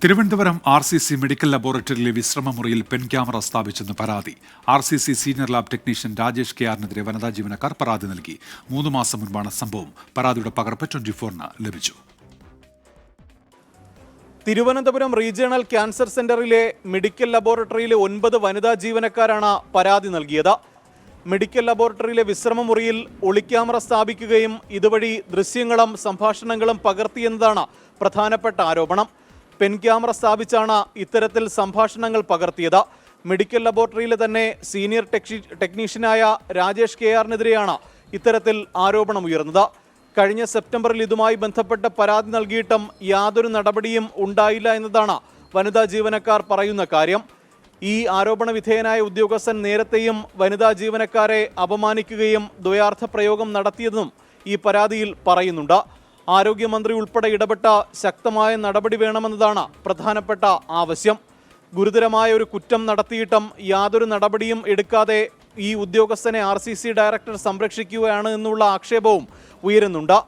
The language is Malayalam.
തിരുവനന്തപുരം RCC മെഡിക്കൽ ലബോറട്ടറിയിലെ വിശ്രമമുറിയിൽ പെൻ ക്യാമറ സ്ഥാപിച്ചെന്ന് പരാതി. RCC senior lab technician Rajesh KR-നെതിരെ വനിതാ ജീവനക്കാർ പരാതി നൽകി. 3 മാസം മുൻപാണ് സംഭവം. പരാതിയുടെ പകർപ്പ് 24-ന് ലഭിച്ചു. തിരുവനന്തപുരം റീജിയണൽ ക്യാൻസർ സെന്ററിലെ മെഡിക്കൽ ലബോറട്ടറിയിലെ 9 വനിതാ ജീവനക്കാരാണ് പരാതി നൽകിയത്. മെഡിക്കൽ ലബോറട്ടറിയിലെ വിശ്രമമുറിയിൽ ഒളിക്യാമറ സ്ഥാപിക്കുകയും ഇതുവഴി ദൃശ്യങ്ങളും സംഭാഷണങ്ങളും പകർത്തിയെന്നതാണ് പ്രധാനപ്പെട്ട ആരോപണം. പെൻ ക്യാമറ സ്ഥാപിച്ചാണ് ഇത്തരത്തിൽ സംഭാഷണങ്ങൾ പകർത്തിയത്. മെഡിക്കൽ ലബോറട്ടറിയിലെ തന്നെ സീനിയർ ടെക്നീഷ്യനായ രാജേഷ് KR-നെതിരെയാണ് ഇത്തരത്തിൽ ആരോപണം ഉയർന്നത്. കഴിഞ്ഞ സെപ്റ്റംബറിൽ ഇതുമായി ബന്ധപ്പെട്ട് പരാതി നൽകിയിട്ടും യാതൊരു നടപടിയും ഉണ്ടായില്ല എന്നതാണ് വനിതാ ജീവനക്കാർ പറയുന്ന കാര്യം. ഈ ആരോപണ വിധേയനായ ഉദ്യോഗസ്ഥൻ നേരത്തെയും വനിതാ ജീവനക്കാരെ അപമാനിക്കുകയും ദ്വയാർത്ഥ പ്രയോഗം നടത്തിയതെന്നും ഈ പരാതിയിൽ പറയുന്നുണ്ട്. ആരോഗ്യമന്ത്രി ഉൾപ്പെടെ ഇടപെട്ട ശക്തമായ നടപടി വേണമെന്നതാണ് പ്രധാനപ്പെട്ട ആവശ്യം. ഗുരുതരമായ ഒരു കുറ്റം നടത്തിയിട്ടും യാതൊരു നടപടിയും എടുക്കാതെ ഈ ഉദ്യോഗസ്ഥനെ RCC ഡയറക്ടർ സംരക്ഷിക്കുകയാണ് എന്നുള്ള ആക്ഷേപവും ഉയരുന്നുണ്ട്.